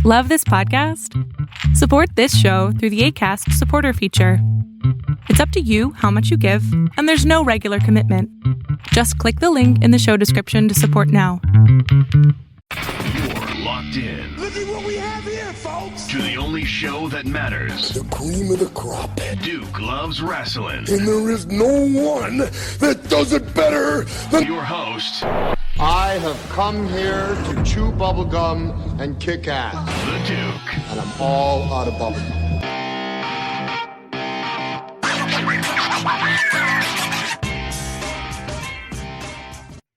Love this podcast? Support this show through the Acast supporter feature. It's up to you how much you give, and there's no regular commitment. Just click the link in the show description to support now. You're locked in. Look at what we have here, folks. To the only show that matters. The cream of the crop. Duke loves wrestling. And there is no one that does it better than your host. I have come here to chew bubblegum and kick ass. The Duke. And I'm all out of bubblegum.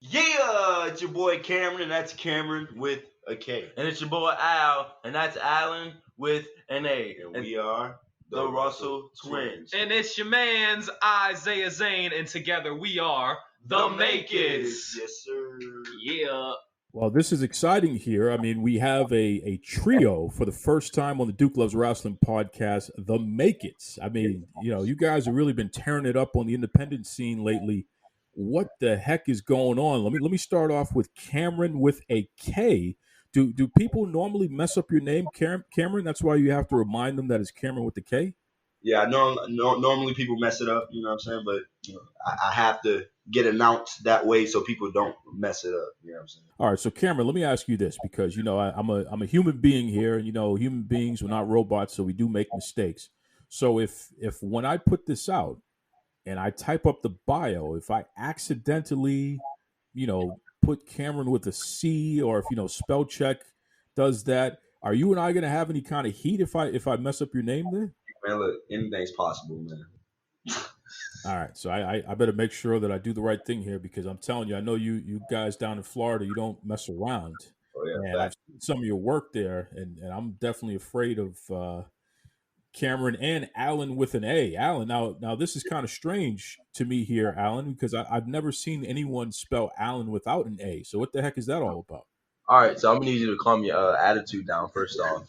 Yeah, it's your boy Kameron, and that's Kameron with a K. And it's your boy Al, and that's Alan with an A. And we are the Russell Twins. And it's your man's A Izaiah Zane, and together we are the Make It. Yes, sir. Yeah. Well, this is exciting here. I mean, we have a trio for the first time on the Duke Loves Wrestling podcast, the Make It's. I mean, you know, you guys have really been tearing it up on the independent scene lately. What the heck is going on? Let me start off with Kameron with a K. Do people normally mess up your name, Kameron? That's why you have to remind them that it's Kameron with the K? Yeah, I know normally people mess it up, you know what I'm saying? But you know, I have to get announced that way so people don't mess it up, you know what I'm saying? All right, so Kameron, let me ask you this, because, you know, I'm a human being here, and, you know, human beings, we're not robots, so we do make mistakes. So if when I put this out and I type up the bio, if I accidentally, you know, put Kameron with a C, or if, you know, spell check does that, are you and I going to have any kind of heat if I mess up your name there? Man, look, anything's possible, man. All right, so I better make sure that I do the right thing here, because I'm telling you, I know you guys down in Florida, you don't mess around. Oh, yeah, and I've seen some of your work there, and I'm definitely afraid of Kameron and Alan with an A. Alan, now this is kind of strange to me here, Alan, because I've never seen anyone spell Alan without an A. So what the heck is that all about? All right, so I'm gonna need you to calm your attitude down first off.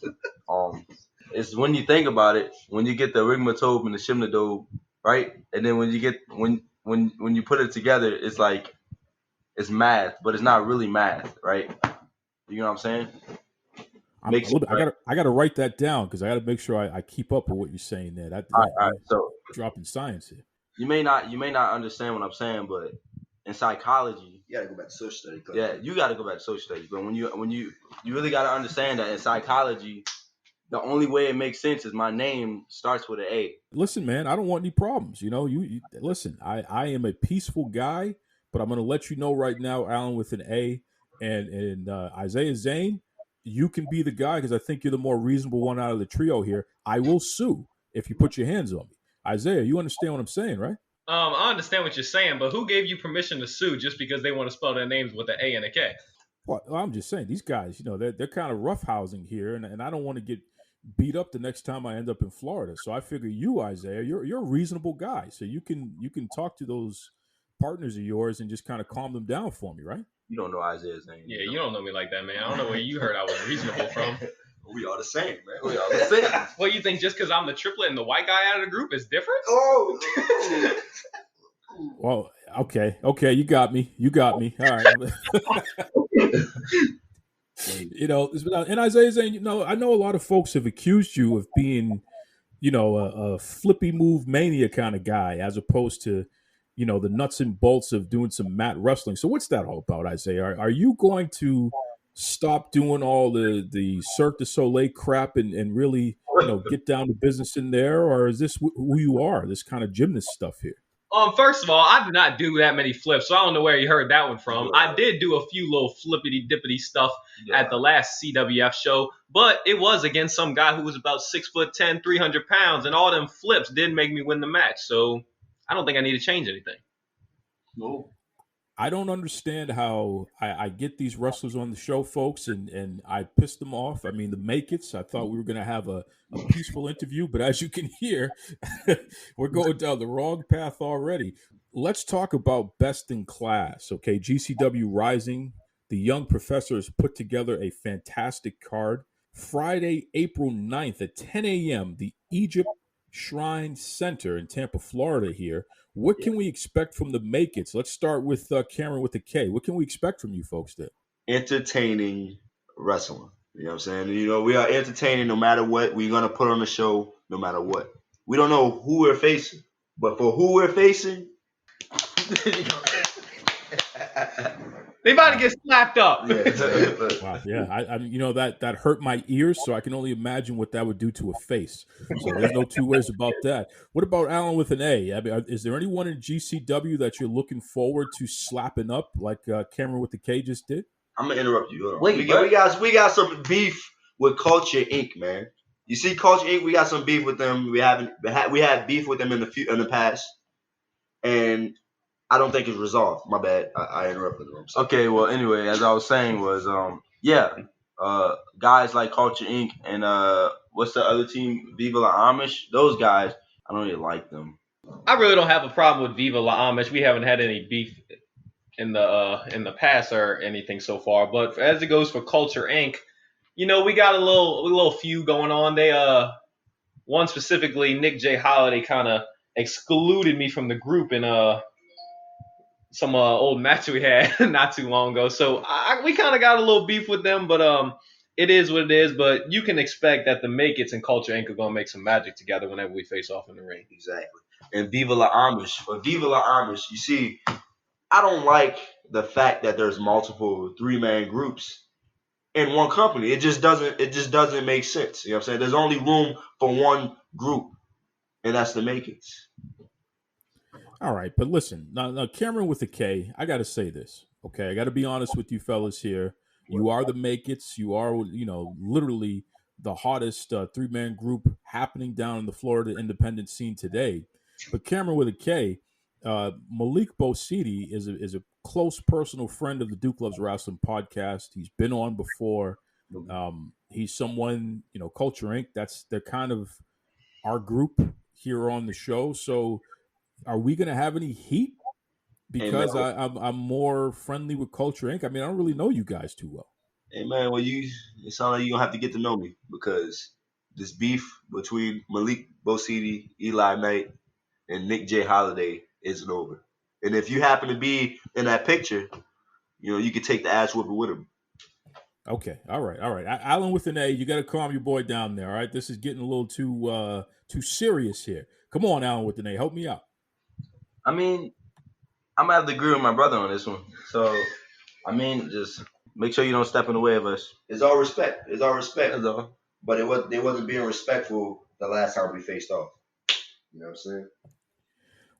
It's when you think about it, when you get the rigmatobe and the shimnadobe, right? And then when you get when you put it together, it's like it's math, but it's not really math, right? You know what I'm saying? I gotta write that down, because I gotta make sure I keep up with what you're saying there. All right, so dropping science here. You may not understand what I'm saying, but in psychology, you gotta go back to social studies. Yeah, you gotta go back to social studies. But when you really gotta understand that in psychology, the only way it makes sense is my name starts with an A. Listen, man, I don't want any problems. You know, you listen. I am a peaceful guy, but I'm gonna let you know right now, Alan with an A, and Izaiah Zane, you can be the guy, because I think you're the more reasonable one out of the trio here. I will sue if you put your hands on me. Isaiah, you understand what I'm saying, right? I understand what you're saying, but who gave you permission to sue just because they want to spell their names with an A and a K? Well, I'm just saying, these guys, you know, they're kind of roughhousing here, and I don't want to get beat up the next time I end up in Florida. So I figure you, Isaiah, you're a reasonable guy, so you can talk to those partners of yours and just kind of calm them down for me, right? You don't know Izaiah's name. Yeah, you don't know me like that, man. I don't know where you heard I was reasonable from. We are the same, man. We are the same. Well, you think just because I'm the triplet and the white guy out of the group is different? Oh. Well, okay, you got me. All right. You know, and Isaiah saying, you know, I know a lot of folks have accused you of being, you know, a flippy move mania kind of guy, as opposed to, you know, the nuts and bolts of doing some mat wrestling. So what's that all about, Isaiah? Are you going to stop doing all the Cirque du Soleil crap and really, you know, get down to business in there? Or is this who you are, this kind of gymnast stuff here? First of all, I did not do that many flips, so I don't know where you heard that one from. I did do a few little flippity-dippity stuff at the last CWF show, but it was against some guy who was about 6'10", 300 pounds, and all them flips didn't make me win the match, so I don't think I need to change anything. No. I don't understand how I get these wrestlers on the show, folks, and I piss them off. I mean, the Make-Its, I thought we were going to have a peaceful interview, but as you can hear, we're going down the wrong path already. Let's talk about Best in Class, okay? GCW Rising, the young professors put together a fantastic card. Friday, April 9th at 10 a.m., the Egypt Shrine Center in Tampa, Florida here. What can we expect from the Make-Its? Let's start with Kameron with the K. What can we expect from you folks there? Entertaining wrestling. You know what I'm saying? You know, we are entertaining no matter what. We're gonna put on the show no matter what. We don't know who we're facing, but for who we're facing, They about to get slapped up. Wow, yeah, I you know that hurt my ears, so I can only imagine what that would do to a face. So there's no two ways about that. What about Alan with an A? I mean, is there anyone in GCW that you're looking forward to slapping up like Kameron with the K just did? I'm gonna interrupt you. Hold on. Wait, we got some beef with Culture Inc., man. You see, Culture Inc., we got some beef with them. We had beef with them in the past, and I don't think it's resolved. My bad. I interrupted them. Okay, well, anyway, as I was saying was, guys like Culture Inc. and what's the other team, Viva La Amish? Those guys, I don't really like them. I really don't have a problem with Viva La Amish. We haven't had any beef in the past or anything so far. But as it goes for Culture Inc., you know, we got a little feud going on. They one specifically, Nick J. Holiday kind of excluded me from the group in some old match we had not too long ago. So we kind of got a little beef with them, but it is what it is. But you can expect that the Make It's and Culture Inc. are going to make some magic together whenever we face off in the ring. Exactly. And Viva La Amish, you see, I don't like the fact that there's multiple three-man groups in one company. It just doesn't make sense. You know what I'm saying? There's only room for one group, and that's the Make It's. All right, but listen, now Kameron with the K, I got to say this, okay? I got to be honest with you fellas here. You are the Make It's. You are, literally the hottest three-man group happening down in the Florida independent scene today. But Kameron with a K, Malik Bosidi is a close personal friend of the Duke Loves Rasslin podcast. He's been on before. He's someone, Culture Inc. They're kind of our group here on the show. So are we going to have any heat? Because I'm more friendly with Culture Inc. I mean, I don't really know you guys too well. Hey man, well it sounds like you're gonna have to get to know me, because this beef between Malik Bosidi, Eli Knight, and Nick J. Holiday isn't over. And if you happen to be in that picture, you could take the ass whooping with him. Okay, all right. Alan with an A, you got to calm your boy down there. All right, this is getting a little too serious here. Come on, Alan with an A, help me out. I mean, I'm gonna have to agree with my brother on this one. So, I mean, just make sure you don't step in the way of us. It's all respect. That's all. But they wasn't being respectful the last time we faced off. You know what I'm saying?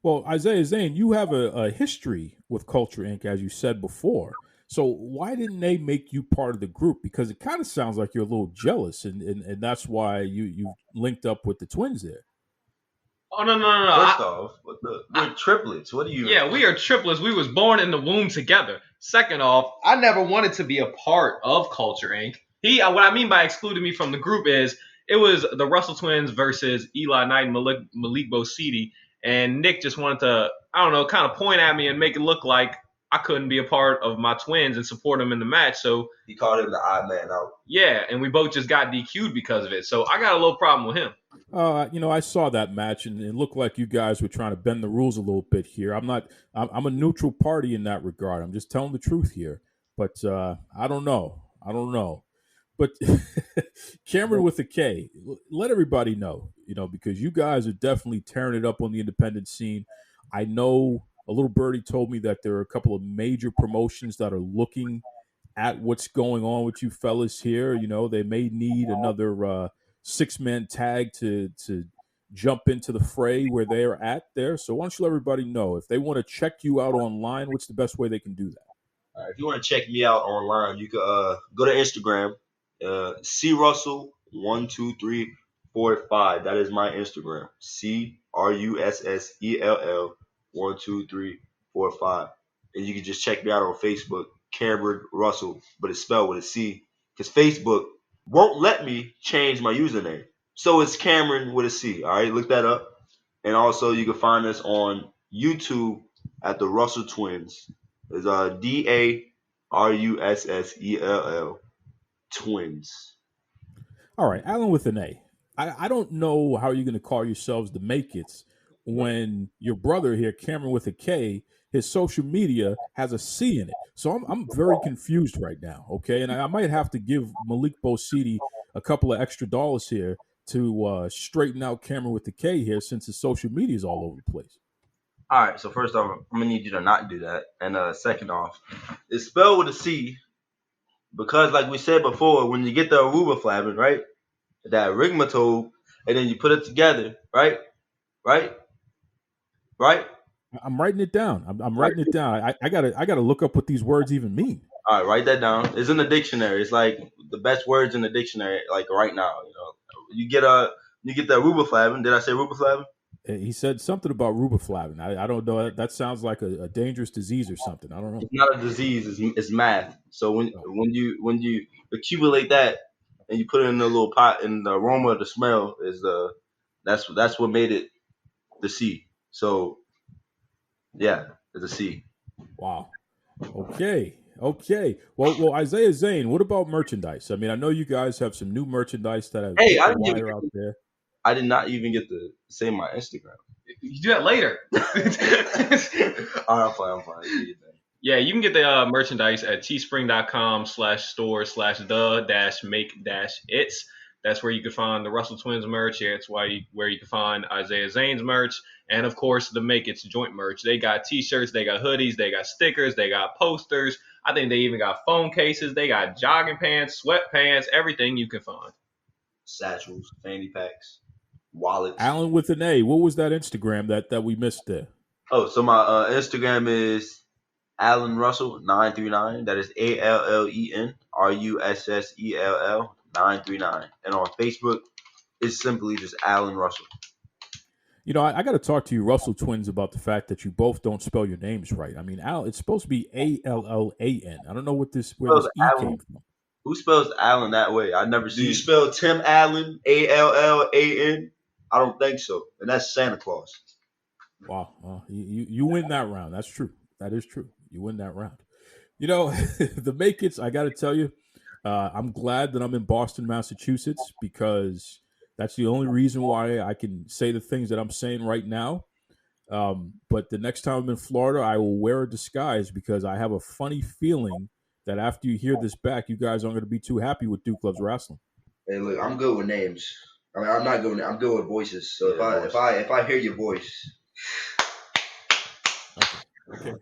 Well, Izaiah Zane, you have a history with Culture Inc., as you said before. So why didn't they make you part of the group? Because it kind of sounds like you're a little jealous, and that's why you linked up with the twins there. Oh, no. First off, we're triplets. What do you? Yeah, we are triplets. We was born in the womb together. Second off, I never wanted to be a part of Culture Inc. What I mean by excluding me from the group is it was the Russell twins versus Eli Knight and Malik Bosidi, and Nick just wanted to, I don't know, kind of point at me and make it look like I couldn't be a part of my twins and support them in the match. So he called him the odd man out. Yeah, and we both just got DQ'd because of it. So I got a little problem with him. I saw that match, and it looked like you guys were trying to bend the rules a little bit here. I'm a neutral party in that regard. I'm just telling the truth here. But I don't know. But Kameron with a K, let everybody know, because you guys are definitely tearing it up on the independent scene. I know a little birdie told me that there are a couple of major promotions that are looking at what's going on with you fellas here. They may need another six-man tag to jump into the fray where they're at there. So why don't you let everybody know, if they want to check you out online, what's the best way they can do that? All right, if you want to check me out online, you can go to Instagram, CRussell12345. That is my Instagram. CRussell12345. And you can just check me out on Facebook, Kameron Russell, but it's spelled with a C, because Facebook won't let me change my username. So it's Kameron with a C. All right, look that up. And also you can find us on YouTube at the Russell Twins. It's DARUSSELL Twins. All right, Alan with an A. I don't know how you're going to call yourselves the Make It's when your brother here, Kameron with a K, his social media has a C in it. So I'm very confused right now. Okay, and I might have to give Malik Bosidi a couple of extra dollars here to straighten out Kameron with the K here, since his social media is all over the place. All right, so first off, I'm gonna need you to not do that, and second off, it's spelled with a C because, like we said before, when you get the Aruba flabbing, right, that rigmarole, and then you put it together, right. I'm writing it down. I'm writing it down. I gotta look up what these words even mean. All right, write that down. It's in the dictionary. It's like the best words in the dictionary, like right now. You get the Aruba flabbing. Did I say Aruba flabbing? He said something about rubeflavin. I don't know. That sounds like a dangerous disease or something. I don't know. It's not a disease. It's math. So when you accumulate that and you put it in a little pot, and the aroma, the smell is that's what made it the C. So yeah, it's a C. Wow. Okay. Well, Izaiah Zane, what about merchandise? I mean, I know you guys have some new merchandise that I've wire out there. I did not even get to say my Instagram. You do that later. All right, I'm fine. Yeah, you can get the merchandise at teespring.com/store/the-make-its. That's where you can find the Russell Twins merch. Yeah, it's where you can find Izaiah Zane's merch. And, of course, the Make It's joint merch. They got T-shirts, they got hoodies, they got stickers, they got posters. I think they even got phone cases. They got jogging pants, sweatpants, everything you can find. Satchels, fanny packs, wallets. Alan with an A. What was that Instagram that we missed there? Oh, so my Instagram is Alan Russell 939. That is ALLEN RUSSELL 939. And on Facebook, it's simply just Alan Russell. You know, I got to talk to you, Russell Twins, about the fact that you both don't spell your names right. I mean, Al, it's supposed to be ALLAN. I don't know where this E came from. Who spells Allen that way? I've never seen. Do you spell Tim Allen ALLAN? I don't think so, and that's Santa Claus. Wow, well, you win that round. That's true. That is true. You win that round. You know, the Make It's, I got to tell you, I'm glad that I'm in Boston, Massachusetts, because that's the only reason why I can say the things that I'm saying right now. But the next time I'm in Florida, I will wear a disguise, because I have a funny feeling that after you hear this back, you guys aren't going to be too happy with Duke Loves Rasslin. Hey, look, I'm good with names. I mean, I'm not good. I'm good with voices. So Yeah, if I hear your voice,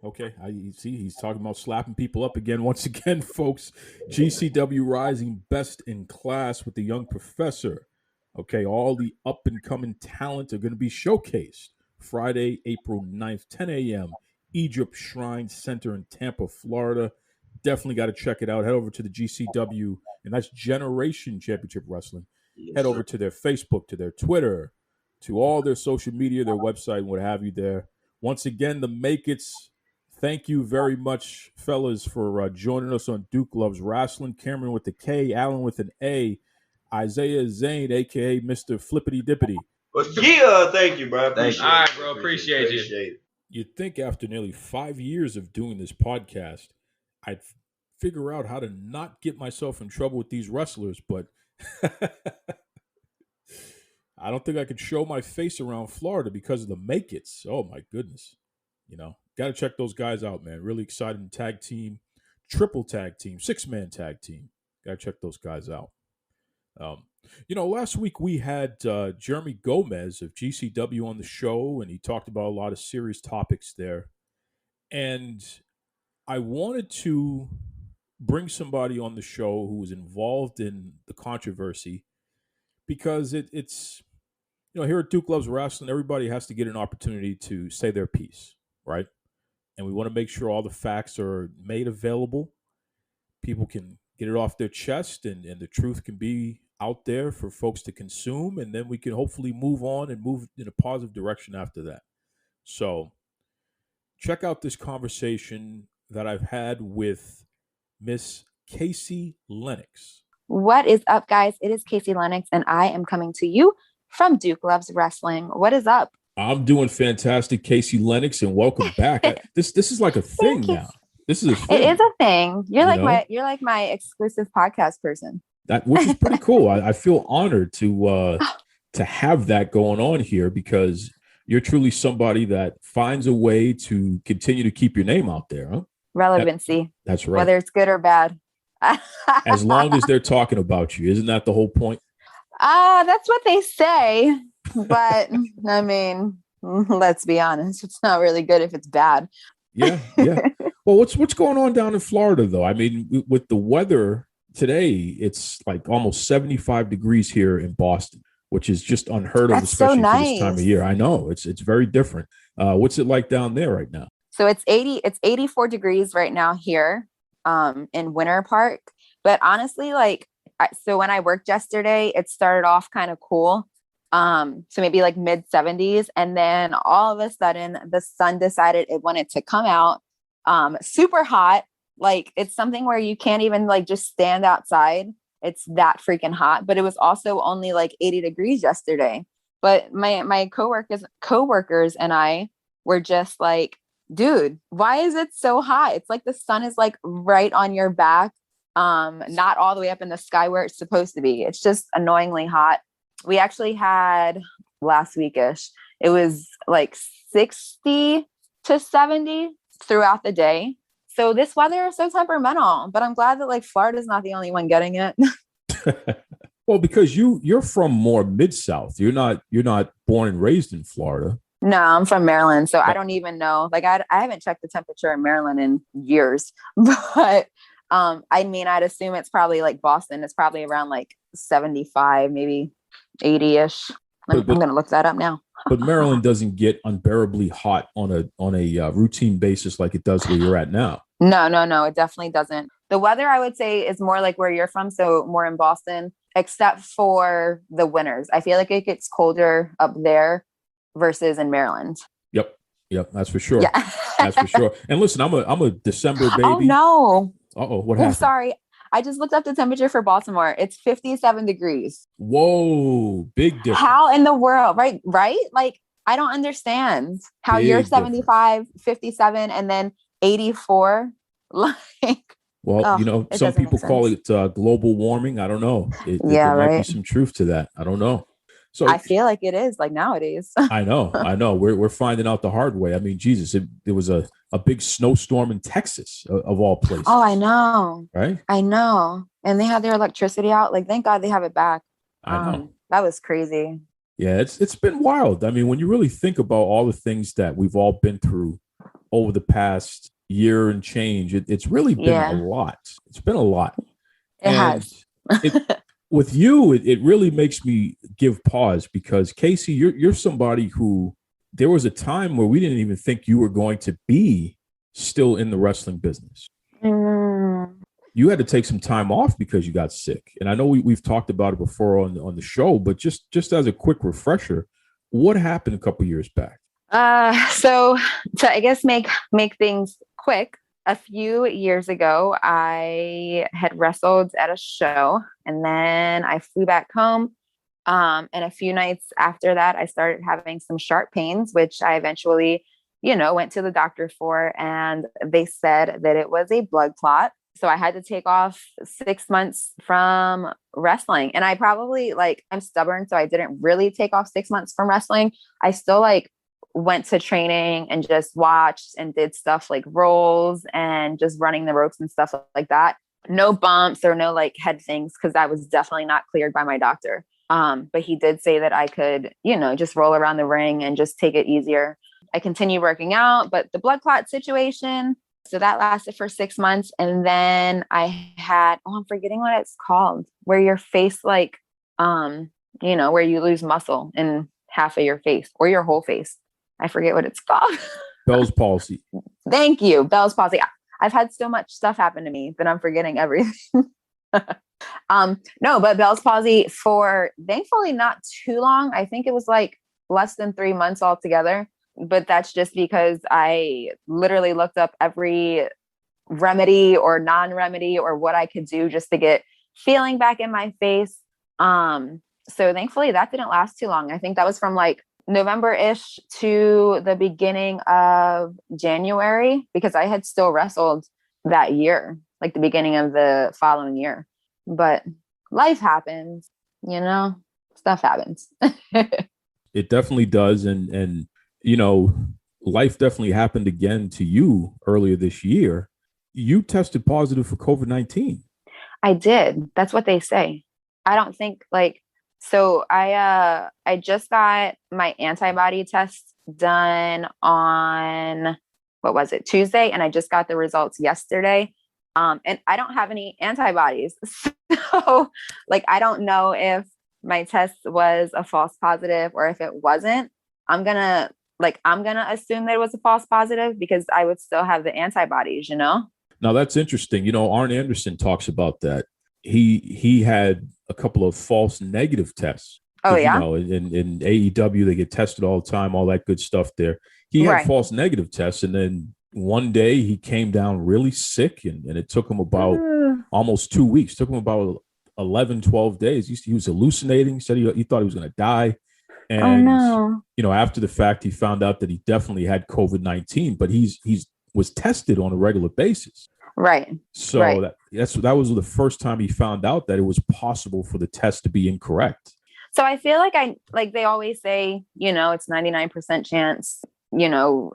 Okay. You see, he's talking about slapping people up again. Once again, folks, GCW Rising Best in Class with the Young Professor. Okay, all the up-and-coming talent are going to be showcased Friday, April 9th, 10 a.m., Egypt Shrine Center in Tampa, Florida. Definitely got to check it out. Head over to the GCW, and that's Generation Championship Wrestling. Head over to their Facebook, to their Twitter, to all their social media, their website, and what have you there. Once again, the Make It's, thank you very much, fellas, for joining us on Duke Loves Rasslin. Kameron with the K, Alan with an A, Izaiah Zane, a.k.a. Mr. Flippity Dippity. yeah, thank you, bro. All right, bro. Appreciate you. You'd think after nearly 5 years of doing this podcast, I'd figure out how to not get myself in trouble with these wrestlers, but I don't think I could show my face around Florida because of the Make It's. Oh, my goodness. You know, got to check those guys out, man. Really exciting tag team, triple tag team, 6-man tag team. Got to check those guys out. You know, last week we had Jeremy Gomez of GCW on the show, and he talked about a lot of serious topics there. And I wanted to bring somebody on the show who was involved in the controversy, because it's, you know, here at Duke Loves Rasslin, everybody has to get an opportunity to say their piece, right? And we want to make sure all the facts are made available. People can get it off their chest, and the truth can be out there for folks to consume, and then we can hopefully move on and move in a positive direction after that. So check out this conversation that I've had with Miss Kaci Lennox. What is up, guys? It is Kaci Lennox, and I am coming to you from Duke Loves Wrestling. What is up? I'm doing fantastic, Kaci Lennox, and welcome back. This is like a thing now. This is a thing. It is a thing. You're like my exclusive podcast person. Which is pretty cool. I feel honored to have that going on here, because You're truly somebody that finds a way to continue to keep your name out there, huh? Relevancy. That's right. Whether it's good or bad. As long as they're talking about you, isn't that the whole point? That's what they say. But I mean, let's be honest, it's not really good if it's bad. Yeah. Well, what's going on down in Florida, though? I mean, with the weather today, it's like almost 75 degrees here in Boston, which is just unheard of, especially for this time of year. I know it's very different. What's it like down there right now? So it's 84 degrees right now here in Winter Park. But honestly, like, so when I worked yesterday, it started off kind of cool. So maybe like mid 70s. And then all of a sudden the sun decided it wanted to come out super hot. Like it's something where you can't even like just stand outside. It's that freaking hot. But it was also only like 80 degrees yesterday. But my coworkers and I were just like, dude, why is it so hot? It's like the sun is like right on your back, not all the way up in the sky where it's supposed to be. It's just annoyingly hot. We actually had last weekish, it was like 60 to 70 throughout the day. So this weather is so temperamental, but I'm glad that like Florida's not the only one getting it. Well, because you're from more mid-South. You're not born and raised in Florida. No, I'm from Maryland, so I don't even know. Like I haven't checked the temperature in Maryland in years, but I mean, I'd assume it's probably like Boston. It's probably around like 75, maybe 80-ish. I'm going to look that up now. But Maryland doesn't get unbearably hot on a routine basis like it does where you're at now. No, it definitely doesn't. The weather, I would say, is more like where you're from, so more in Boston, except for the winters. I feel like it gets colder up there versus in Maryland. Yep, that's for sure. Yeah. That's for sure. And listen, I'm a December baby. Oh no. Uh-oh, what happened? Sorry. I just looked up the temperature for Baltimore. It's 57 degrees. Whoa, big difference. How in the world? Right? Like, I don't understand how Big you're 75, 57, and then 84. Like, well, some people call it global warming. I don't know. There might be some truth to that. I don't know. So I feel like it is like nowadays. I know. We're finding out the hard way. I mean, Jesus, there was a big snowstorm in Texas of all places. Oh, I know. Right? I know. And they had their electricity out. Like, thank God they have it back. I know. That was crazy. Yeah, it's been wild. I mean, when you really think about all the things that we've all been through over the past year and change, it's really been a lot. It's been a lot. It has. With you, it really makes me give pause because Kaci, you're somebody who there was a time where we didn't even think you were going to be still in the wrestling business. You had to take some time off because you got sick. And I know we've talked about it before on the show, but just as a quick refresher, what happened a couple years back? So to I guess make things quick, a few years ago, I had wrestled at a show and then I flew back home. And a few nights after that, I started having some sharp pains, which I eventually, went to the doctor for, and they said that it was a blood clot. So I had to take off 6 months from wrestling. And I probably I'm stubborn. So I didn't really take off 6 months from wrestling. I still went to training and just watched and did stuff like rolls and just running the ropes and stuff like that. No bumps or no head things, because that was definitely not cleared by my doctor. But he did say that I could, just roll around the ring and just take it easier. I continued working out, but the blood clot situation, so that lasted for 6 months. And then I had, I'm forgetting what it's called, where your face, where you lose muscle in half of your face or your whole face. I forget what it's called. Bell's palsy. Thank you. Bell's palsy. I've had so much stuff happen to me that I'm forgetting everything. No, but Bell's palsy for thankfully not too long. I think it was less than 3 months altogether. But that's just because I literally looked up every remedy or non-remedy or what I could do just to get feeling back in my face. So thankfully that didn't last too long. I think that was from November-ish to the beginning of January, because I had still wrestled that year, the beginning of the following year. But life happens, stuff happens. It definitely does. And you know, life definitely happened again to you earlier this year. You tested positive for COVID-19. I did. That's what they say. I don't think like, so I just got my antibody test done on, what was it, Tuesday, and I just got the results yesterday. And I don't have any antibodies. So like, I don't know if my test was a false positive or if it wasn't. I'm gonna assume that it was a false positive because I would still have the antibodies, you know? Now that's interesting. You know, Arn Anderson talks about that. He had a couple of false negative tests. Oh, yeah. You know, in AEW, they get tested all the time, all that good stuff there. He had Right. false negative tests. And then one day he came down really sick and it took him about almost 2 weeks. It took him about 11, 12 days. He was hallucinating, said he thought he was going to die. And, Oh, no. you know, after the fact, he found out that he definitely had COVID-19, but he's was tested on a regular basis. Right. So Right. that was the first time he found out that it was possible for the test to be incorrect. So I feel like they always say, you know, it's 99% chance, you know,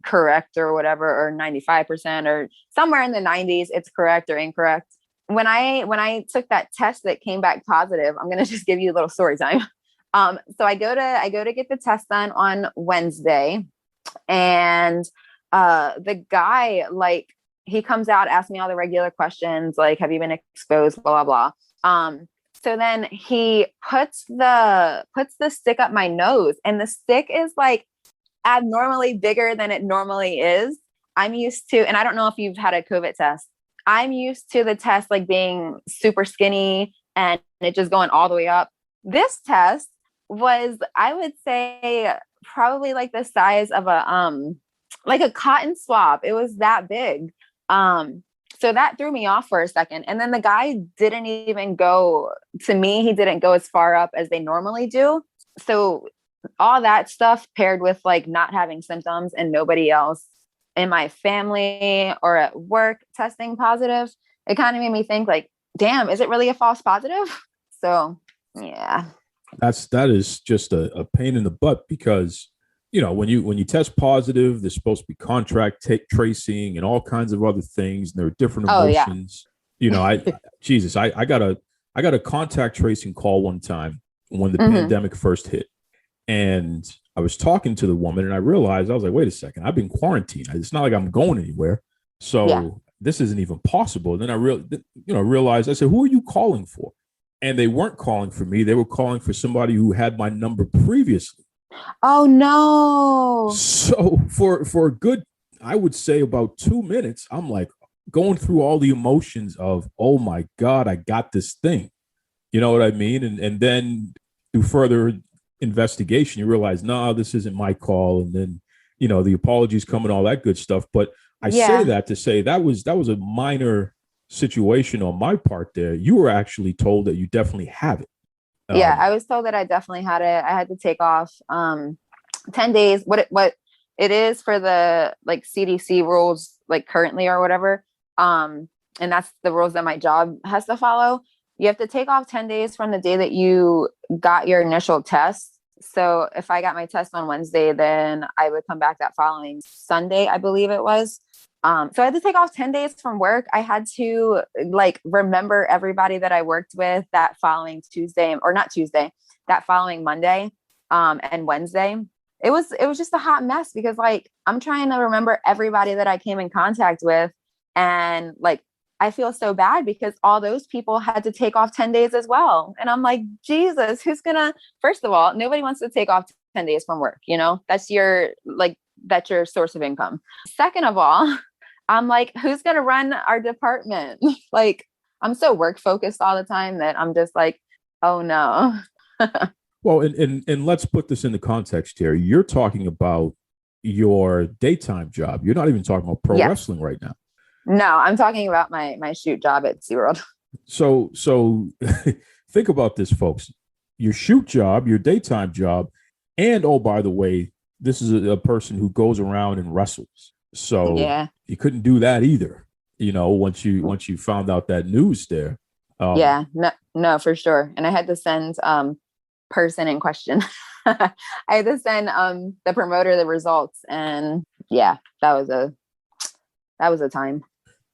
correct or whatever, or 95% or somewhere in the 90s, it's correct or incorrect. When I took that test that came back positive, I'm going to just give you a little story time. So I go to get the test done on Wednesday, and the guy, like, he comes out, asks me all the regular questions, like, have you been exposed, blah, blah, blah. So then he puts the stick up my nose, and the stick is like abnormally bigger than it normally is. I'm used to, and I don't know if you've had a COVID test. I'm used to the test like being super skinny and it just going all the way up. This test was, I would say, probably like the size of a cotton swab. It was that big. So that threw me off for a second. And then the guy didn't even go to me. He didn't go as far up as they normally do. So all that stuff paired with like not having symptoms and nobody else in my family or at work testing positive, it kind of made me think like, damn, is it really a false positive? So yeah. That is just a pain in the butt because, you know, when you test positive, there's supposed to be contract tracing and all kinds of other things. And there are different emotions. Yeah. You know, I got a contact tracing call one time when the pandemic first hit. And I was talking to the woman and I realized, I was like, wait a second, I've been quarantined. It's not like I'm going anywhere. So this isn't even possible. And then I realized, I said, who are you calling for? And they weren't calling for me. They were calling for somebody who had my number previously. Oh, no. So for a good, I would say about 2 minutes, I'm like going through all the emotions of, oh, my God, I got this thing. You know what I mean? And then through further investigation, you realize, no, this isn't my call. And then, you know, the apologies come and all that good stuff. But I say that to say that was a minor situation on my part there. You were actually told that you definitely have it. Yeah, I was told that I definitely had it. I had to take off 10 days. What it is for the like CDC rules, like currently or whatever. And that's the rules that my job has to follow. You have to take off 10 days from the day that you got your initial test. So if I got my test on Wednesday, then I would come back that following Sunday, I believe it was. So I had to take off 10 days from work. I had to like remember everybody that I worked with that following Tuesday, or not Tuesday, that following Monday, and Wednesday. It was just a hot mess because like, I'm trying to remember everybody that I came in contact with. And like, I feel so bad because all those people had to take off 10 days as well. And I'm like, Jesus, first of all, nobody wants to take off 10 days from work. You know, that's your source of income. Second of all, I'm like, who's going to run our department? Like, I'm so work focused all the time that I'm just like, oh no. Well, and let's put this into context here. You're talking about your daytime job. You're not even talking about pro wrestling right now. No, I'm talking about my shoot job at SeaWorld. So think about this, folks. Your shoot job, your daytime job, and oh, by the way, this is a person who goes around and wrestles. So you couldn't do that either. You know, once you found out that news there. No, for sure. And I had to send person in question. I had to send the promoter the results, and yeah, that was a time.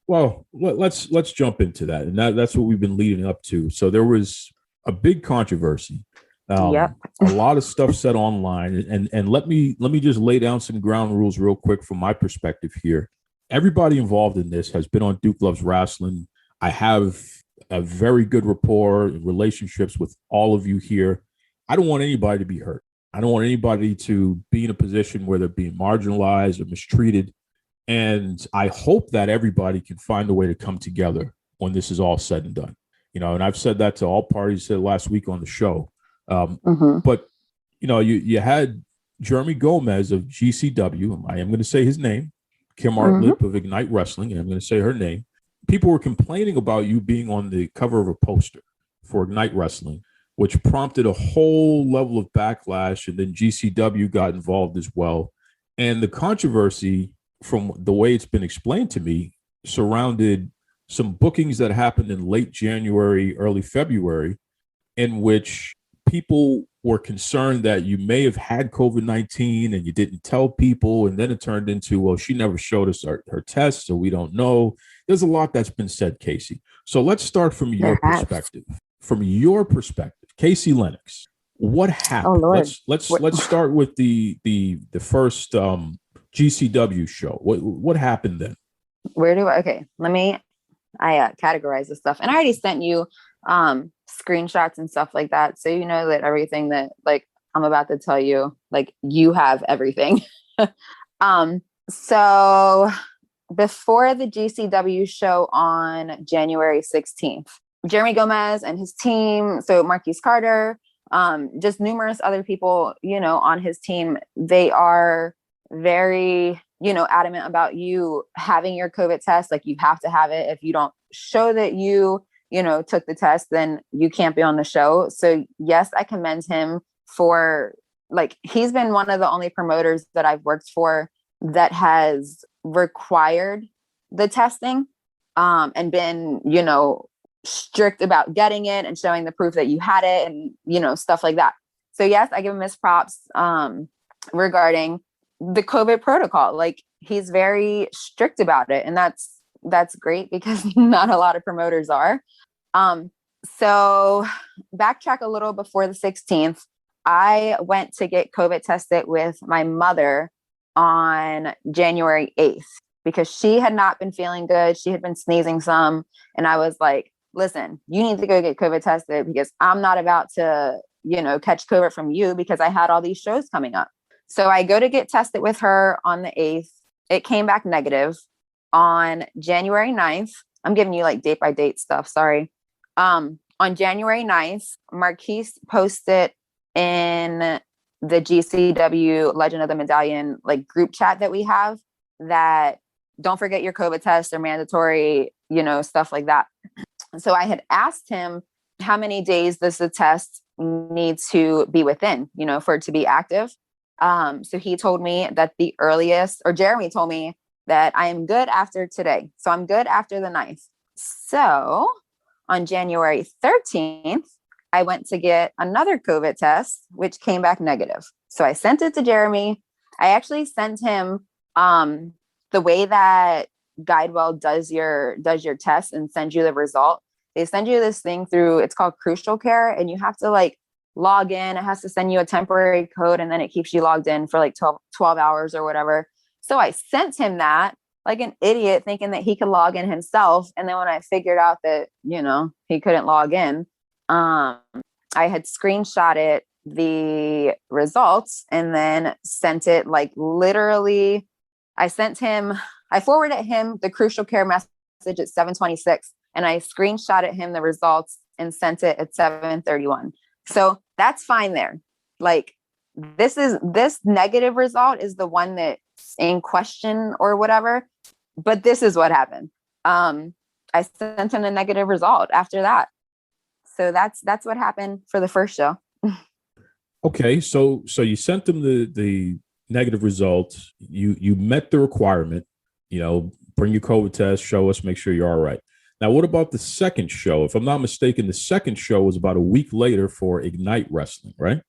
Well, let's jump into that, and that's what we've been leading up to. So there was a big controversy. Yep. A lot of stuff said online, and let me just lay down some ground rules real quick from my perspective here. Everybody involved in this has been on Duke Loves Rasslin. I have a very good rapport and relationships with all of you here. I don't want anybody to be hurt. I don't want anybody to be in a position where they're being marginalized or mistreated. And I hope that everybody can find a way to come together when this is all said and done. And I've said that to all parties said last week on the show. But, you had Jeremy Gomez of GCW. I am going to say his name, Kim Artlip of Ignite Wrestling, and I'm going to say her name. People were complaining about you being on the cover of a poster for Ignite Wrestling, which prompted a whole level of backlash. And then GCW got involved as well. And the controversy, from the way it's been explained to me, surrounded some bookings that happened in late January, early February, in which people were concerned that you may have had COVID-19 and you didn't tell people. And then it turned into, well, she never showed us her test, so we don't know. There's a lot that's been said, Kaci. So let's start from your perspective. From your perspective, Kaci Lennox, what happened? Oh, Lord. Let's start with the first GCW show. What happened then? I categorize this stuff, and I already sent you screenshots and stuff like that, so you know that everything that I'm about to tell you, you have everything. So before the GCW show on January 16th, Jeremy Gomez and his team, so Marquise Carter, just numerous other people, on his team, they are very, adamant about you having your COVID test. You have to have it. If you don't show that you took the test, then you can't be on the show. So yes, I commend him for, he's been one of the only promoters that I've worked for that has required the testing, and been, strict about getting it and showing the proof that you had it and, stuff like that. So yes, I give him his props, regarding the COVID protocol. He's very strict about it. And that's great, because not a lot of promoters are. So backtrack a little before the 16th, I went to get COVID tested with my mother on January 8th, because she had not been feeling good. She had been sneezing some. And I was like, listen, you need to go get COVID tested, because I'm not about to, catch COVID from you, because I had all these shows coming up. So I go to get tested with her on the 8th. It came back negative. On January 9th, I'm giving you date by date stuff. Sorry. On January 9th, Marquise posted in the GCW Legend of the Medallion group chat that we have, that don't forget your COVID tests are mandatory, stuff like that. So I had asked him, how many days does the test need to be within, for it to be active? So he told me that the earliest, or Jeremy told me that I am good after today. So I'm good after the 9th. So on January 13th, I went to get another COVID test, which came back negative. So I sent it to Jeremy. I actually sent him the way that GuideWell does your test and sends you the result. They send you this thing through, it's called Crucial Care, and you have to log in. It has to send you a temporary code, and then it keeps you logged in for 12 hours or whatever. So I sent him that like an idiot, thinking that he could log in himself. And then when I figured out that, he couldn't log in, I had screenshotted the results and then sent it literally. I forwarded him the Crucial Care message at 7:26, and I screenshotted him the results and sent it at 7:31. So that's fine there. This negative result is the one that's in question or whatever, but this is what happened. I sent him a negative result after that. So that's what happened for the first show. Okay. So you sent them the negative results. You met the requirement, bring your COVID test, show us, make sure you're all right. Now, what about the second show? If I'm not mistaken, the second show was about a week later for Ignite Wrestling, right?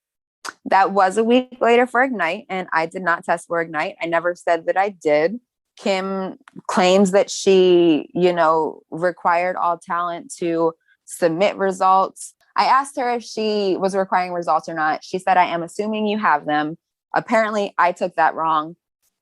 That was a week later for Ignite, and I did not test for Ignite. I never said that I did. Kim claims that she, required all talent to submit results. I asked her if she was requiring results or not. She said, I am assuming you have them. Apparently, I took that wrong.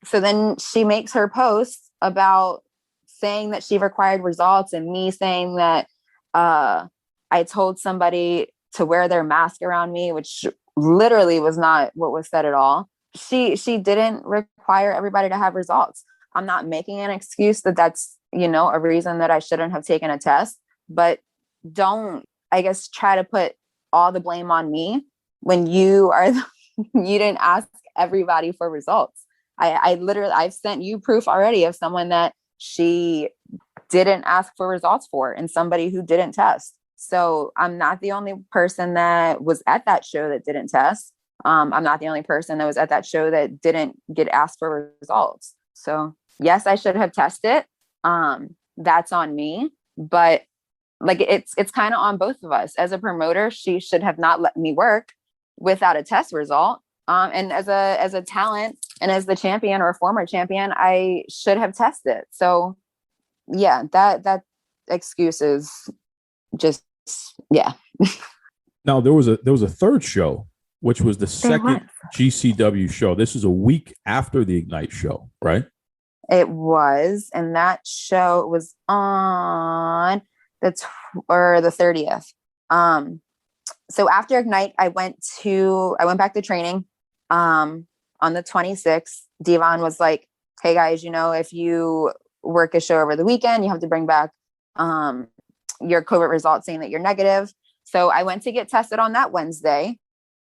So then she makes her post about saying that she required results and me saying that I told somebody to wear their mask around me, which literally was not what was said at all. She didn't require everybody to have results. I'm not making an excuse that that's, a reason that I shouldn't have taken a test, but don't, I guess, try to put all the blame on me when you didn't ask everybody for results. I've sent you proof already of someone that she didn't ask for results for and somebody who didn't test. So I'm not the only person that was at that show that didn't test. I'm not the only person that was at that show that didn't get asked for results. So yes, I should have tested. That's on me, but like it's kind of on both of us. As a promoter, she should have not let me work without a test result. And as a talent and as the champion or former champion, I should have tested. So yeah, that excuse is just, yeah. Now there was a third show, which was the second GCW show. This is a week after the Ignite show, right? It was, and that show was on the 30th. So after Ignite, I went back to training. On the 26th, Devon was like, "Hey guys, if you work a show over the weekend, you have to bring back your COVID results saying that you're negative." So I went to get tested on that Wednesday.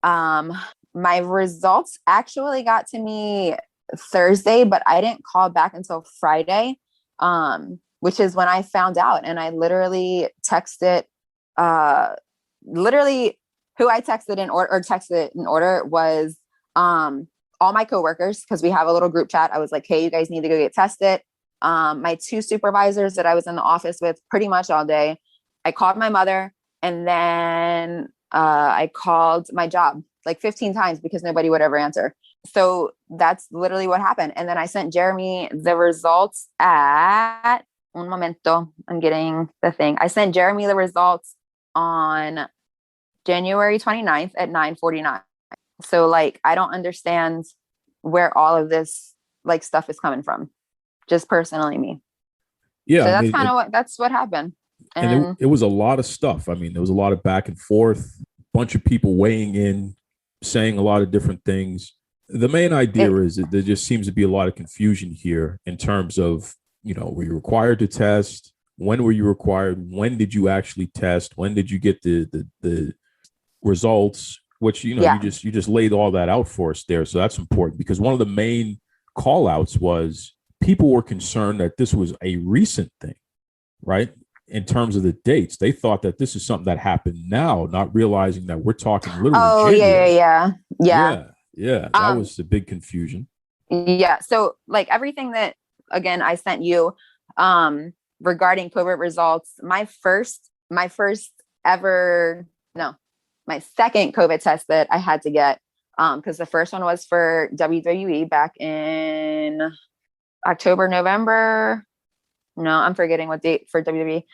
My results actually got to me Thursday, but I didn't call back until Friday, which is when I found out. And I literally texted, who I texted in order was all my coworkers, because we have a little group chat. I was like, "Hey, you guys need to go get tested." My two supervisors that I was in the office with pretty much all day. I called my mother, and then I called my job like 15 times because nobody would ever answer. So that's literally what happened. And then I sent Jeremy the results at un momento. I'm getting the thing. I sent Jeremy the results on January 29th at 9:49. So like, I don't understand where all of this like stuff is coming from. Just personally me. Yeah. So that's what happened. And it was a lot of stuff. I mean, there was a lot of back and forth, bunch of people weighing in, saying a lot of different things. The main idea is that there just seems to be a lot of confusion here in terms of, were you required to test? When were you required? When did you actually test? When did you get the results? Which, you just laid all that out for us there. So that's important, because one of the main call outs was people were concerned that this was a recent thing, right? In terms of the dates, they thought that this is something that happened now, not realizing that we're talking literally. Oh, January. Yeah. That was the big confusion. Yeah. So like everything that, again, I sent you regarding COVID results, my second COVID test that I had to get, because the first one was for WWE back in October, November. No, I'm forgetting what date for WWE.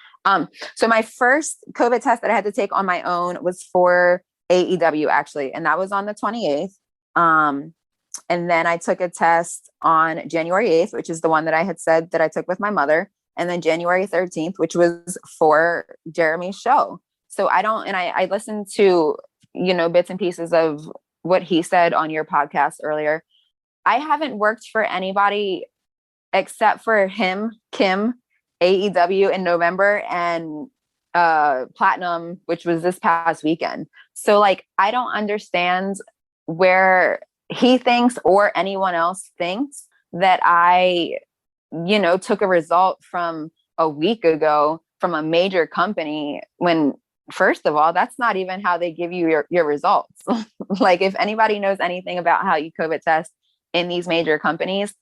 So my first COVID test that I had to take on my own was for AEW, actually, and that was on the 28th. And then I took a test on January 8th, which is the one that I had said that I took with my mother, and then January 13th, which was for Jeremy's show. So I listened to, bits and pieces of what he said on your podcast earlier. I haven't worked for anybody except for him, Kim, AEW in November, and Platinum, which was this past weekend. So like, I don't understand where he thinks or anyone else thinks that I, took a result from a week ago from a major company when, first of all, that's not even how they give you your results. Like, if anybody knows anything about how you COVID test in these major companies,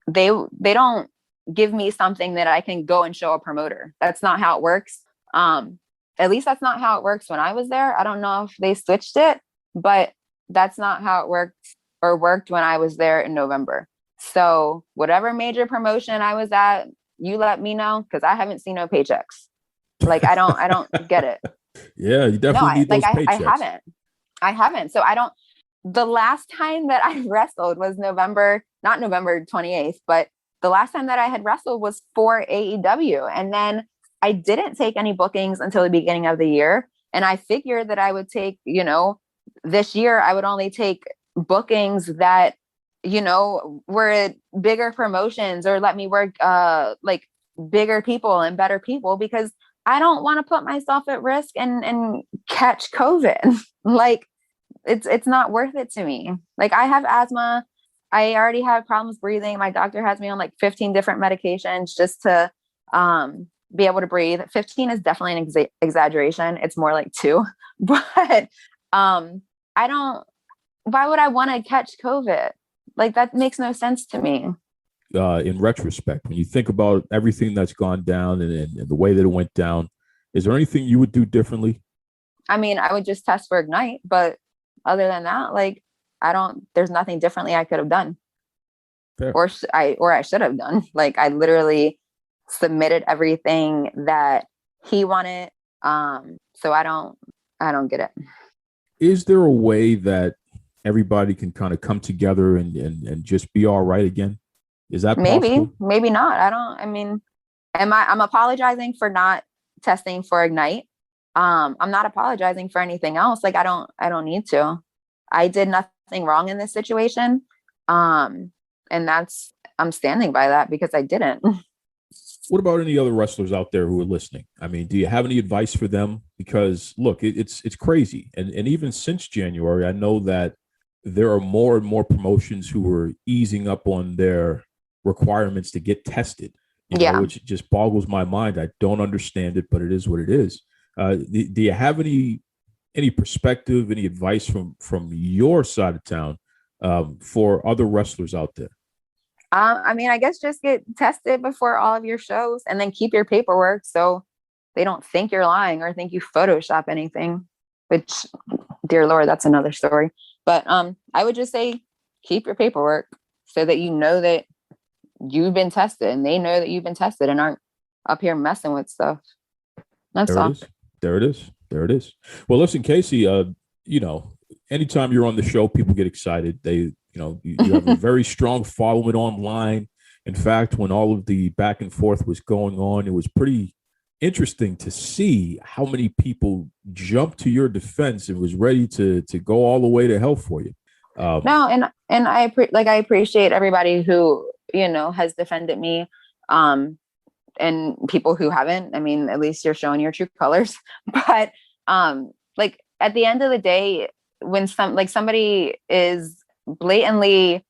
they don't give me something that I can go and show a promoter. That's not how it works. At least that's not how it works when I was there. I don't know if they switched it, but that's not how it worked when I was there in November. So whatever major promotion I was at, you let me know, because I haven't seen no paychecks. Like I don't get it. Yeah, you definitely need those paychecks. I haven't. So I don't. The last time that I wrestled was not November 28th, but the last time that I had wrestled was for AEW. And then I didn't take any bookings until the beginning of the year. And I figured that I would take, this year I would only take bookings that, were at bigger promotions or let me work like bigger people and better people, because I don't want to put myself at risk and catch COVID. Like it's not worth it to me. Like I have asthma. I already have problems breathing. My doctor has me on like 15 different medications just to be able to breathe. 15 is definitely an exaggeration. It's more like 2. But why would I want to catch COVID? Like that makes no sense to me. In retrospect, when you think about everything that's gone down and the way that it went down, is there anything you would do differently? I mean, I would just test for Ignite, but other than that, like there's nothing differently I could have done. Fair. Or I should have done. Like I literally submitted everything that he wanted. So I don't get it. Is there a way that everybody can kind of come together and just be all right again? Is that possible? Maybe not. I'm apologizing for not testing for Ignite. I'm not apologizing for anything else. Like I don't need to. I did nothing wrong in this situation. And I'm standing by that because I didn't. What about any other wrestlers out there who are listening? I mean, do you have any advice for them? Because look, it's crazy. And even since January, I know that there are more and more promotions who are easing up on their requirements to get tested, which just boggles my mind. I don't understand it, but it is what it is. Do you have any perspective, any advice from your side of town for other wrestlers out there? I guess just get tested before all of your shows and then keep your paperwork so they don't think you're lying or think you Photoshop anything, which, dear Lord, that's another story. But I would just say keep your paperwork so that you know that you've been tested and they know that you've been tested and aren't up here messing with stuff. That's all. There it is. Well, listen, Kaci, anytime you're on the show, people get excited. You have a very strong following online. In fact, when all of the back and forth was going on, it was pretty interesting to see how many people jumped to your defense and was ready to go all the way to hell for you. No, and I appreciate everybody who has defended me, and people who haven't. I mean, at least you're showing your true colors. But at the end of the day, when somebody is blatantly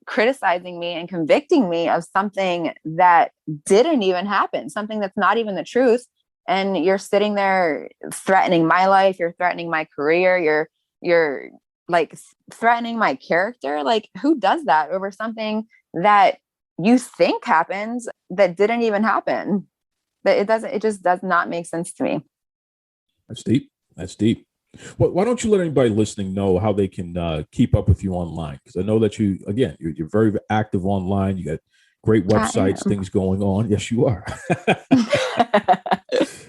criticizing me and convicting me of something that didn't even happen, something that's not even the truth, and you're sitting there threatening my life, you're threatening my career, you're like threatening my character. Like, who does that over something that you think happens that didn't even happen? But it just does not make sense to me. That's deep. Well, why don't you let anybody listening know how they can keep up with you online? Because I know that you're very active online. You got great websites, things going on. Yes, you are.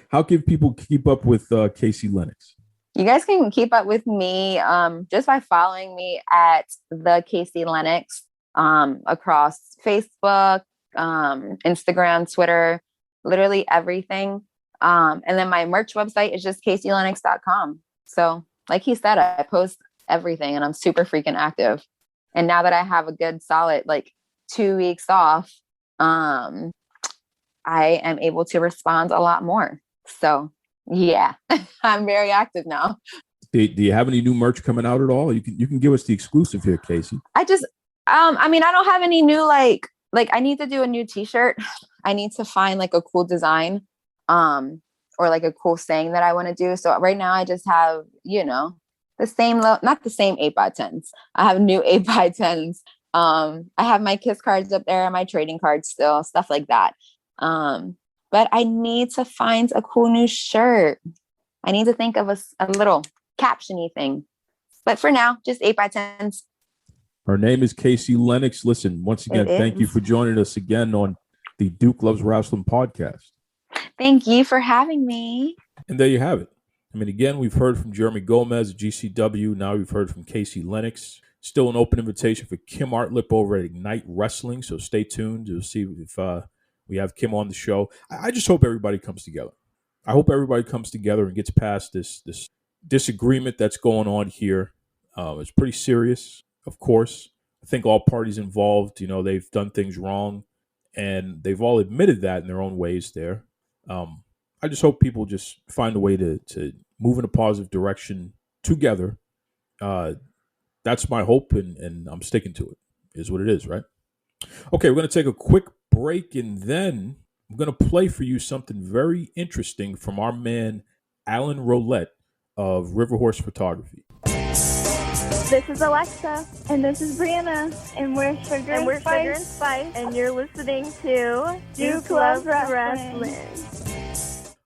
How can people keep up with Kaci Lennox? You guys can keep up with me just by following me at the Kaci Lennox across Facebook, Instagram, Twitter, literally everything. And then my merch website is just KaciLennox.com. So like he said, I post everything and I'm super freaking active. And now that I have a good solid 2 weeks off, I am able to respond a lot more. So yeah, I'm very active now. Do you have any new merch coming out at all? You can give us the exclusive here, Kaci. I just, I don't have any new, I need to do a new t-shirt. I need to find a cool design, or a cool saying that I want to do. So right now I just have, the same, not the same 8x10s. I have new 8x10s. I have my KISS cards up there and my trading cards still, stuff like that. But I need to find a cool new shirt. I need to think of a little caption-y thing. But for now, just 8x10s. Her name is Kaci Lennox. Listen, once again, thank you for joining us again on the Duke Loves Rasslin podcast. Thank you for having me. And there you have it. I mean, again, we've heard from Jeremy Gomez at GCW. Now we've heard from Kaci Lennox. Still an open invitation for Kim Artlip over at Ignite Wrestling. So stay tuned. You'll see if we have Kim on the show. I just hope everybody comes together. I hope everybody comes together and gets past this disagreement that's going on here. It's pretty serious, of course. I think all parties involved, they've done things wrong, and they've all admitted that in their own ways there. I just hope people just find a way to move in a positive direction together. That's my hope, and I'm sticking to it. Is what it is, right? Okay, we're going to take a quick break, and then I'm going to play for you something very interesting from our man, Alan Roulette of Riverhorse Photography. This is Alexa. And this is Brianna. And we're Sugar and Spice. And you're listening to Duke Loves Wrestling.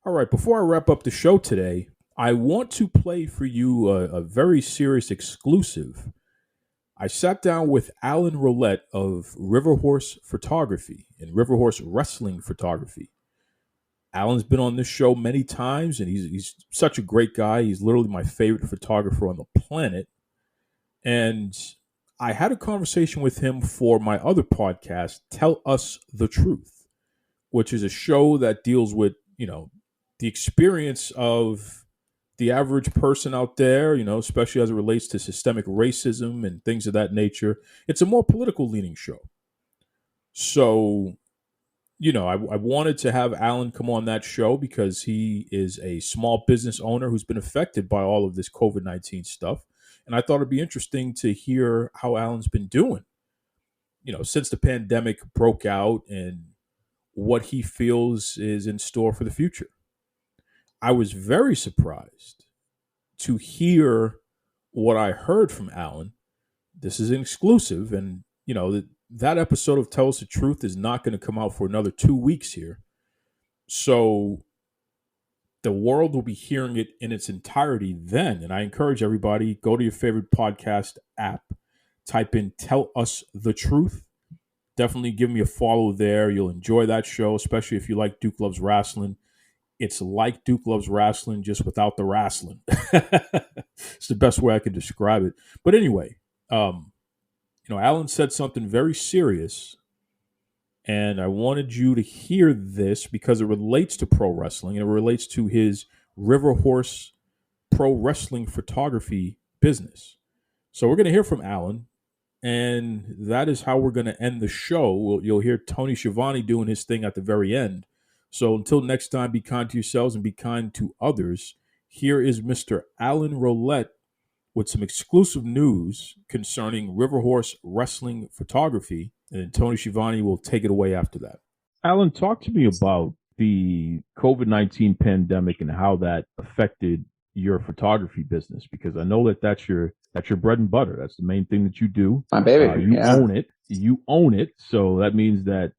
All right, before I wrap up the show today, I want to play for you a very serious exclusive. I sat down with Alan Roulette of Riverhorse Photography and Riverhorse Wrestling Photography. Alan's been on this show many times, and he's such a great guy. He's literally my favorite photographer on the planet. And I had a conversation with him for my other podcast, Tell Us the Truth, which is a show that deals with, the experience of the average person out there, especially as it relates to systemic racism and things of that nature. It's a more political leaning show. So, I wanted to have Alan come on that show because he is a small business owner who's been affected by all of this COVID-19 stuff. And I thought it'd be interesting to hear how Alan's been doing, since the pandemic broke out and what he feels is in store for the future. I was very surprised to hear what I heard from Alan. This is an exclusive, and, that episode of Tell Us the Truth is not going to come out for another 2 weeks here. So the world will be hearing it in its entirety then. And I encourage everybody, go to your favorite podcast app, type in Tell Us the Truth. Definitely give me a follow there. You'll enjoy that show, especially if you like Duke Loves Rasslin. It's like Duke Loves Rasslin, just without the wrestling. It's the best way I can describe it. But anyway, Alan said something very serious, and I wanted you to hear this because it relates to pro wrestling, and it relates to his Riverhorse Pro Wrestling Photography business. So we're going to hear from Alan, and that is how we're going to end the show. You'll hear Tony Schiavone doing his thing at the very end. So until next time, be kind to yourselves and be kind to others. Here is Mr. Alan Roulette with some exclusive news concerning Riverhorse Wrestling Photography, and then Tony Schiavone will take it away after that. Alan, talk to me about the COVID-19 pandemic and how that affected your photography business, because I know that's your bread and butter. That's the main thing that you do. My baby. You own it. You own it. So that means that,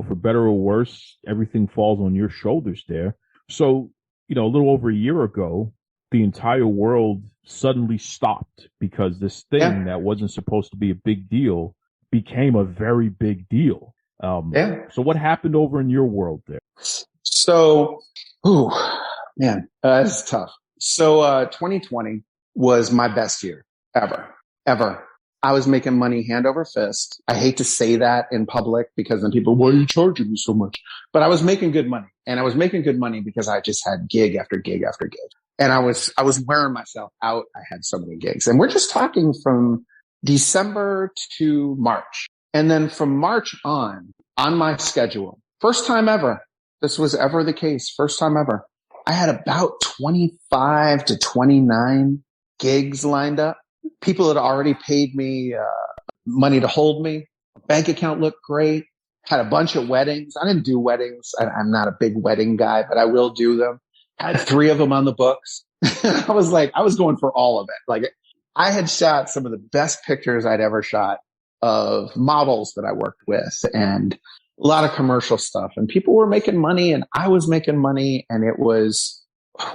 for better or worse, everything falls on your shoulders there. So, a little over a year ago, the entire world suddenly stopped because this thing that wasn't supposed to be a big deal became a very big deal. So what happened over in your world there? So, that's tough. So 2020 was my best year ever. I was making money hand over fist. I hate to say that in public because then people, why are you charging me so much? But I was making good money, and I was making good money because I just had gig after gig after gig. And I was wearing myself out. I had so many gigs, and we're just talking from December to March. And then from March on my schedule, first time ever, this was ever the case. First time ever. I had about 25 to 29 gigs lined up. People had already paid me money to hold me. Bank account looked great. Had a bunch of weddings. I didn't do weddings. I'm not a big wedding guy, but I will do them. Had 3 of them on the books. I was going for all of it. Like, I had shot some of the best pictures I'd ever shot of models that I worked with and a lot of commercial stuff. And people were making money and I was making money. And it was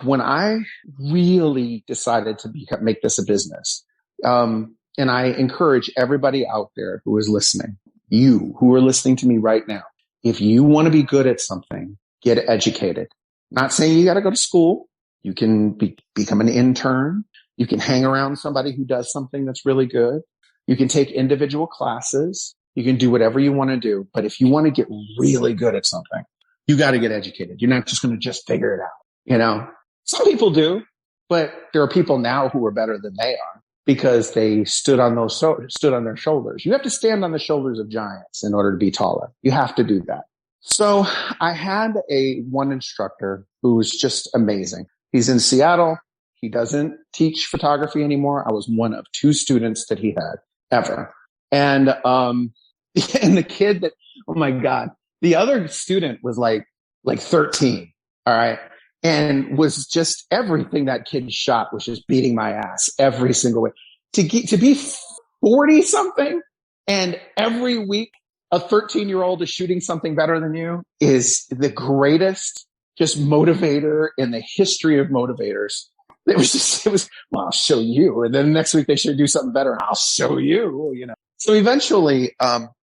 when I really decided to make this a business And I encourage everybody out there who is listening, you who are listening to me right now, if you want to be good at something, get educated. Not saying you got to go to school. You can become an intern. You can hang around somebody who does something that's really good. You can take individual classes. You can do whatever you want to do. But if you want to get really good at something, you got to get educated. You're not just going to just figure it out. You know, some people do, but there are people now who are better than they are because they stood on their shoulders. You have to stand on the shoulders of giants in order to be taller. You have to do that. So I had one instructor who was just amazing. He's in Seattle. He doesn't teach photography anymore. I was one of 2 students that he had ever. And the kid that, oh my God, the other student was like 13. All right. And was just everything that kid shot was just beating my ass every single way. To be 40 something and every week a 13-year-old is shooting something better than you is the greatest just motivator in the history of motivators. It was, well, I'll show you. And then next week they should do something better. I'll show you, you know. So eventually,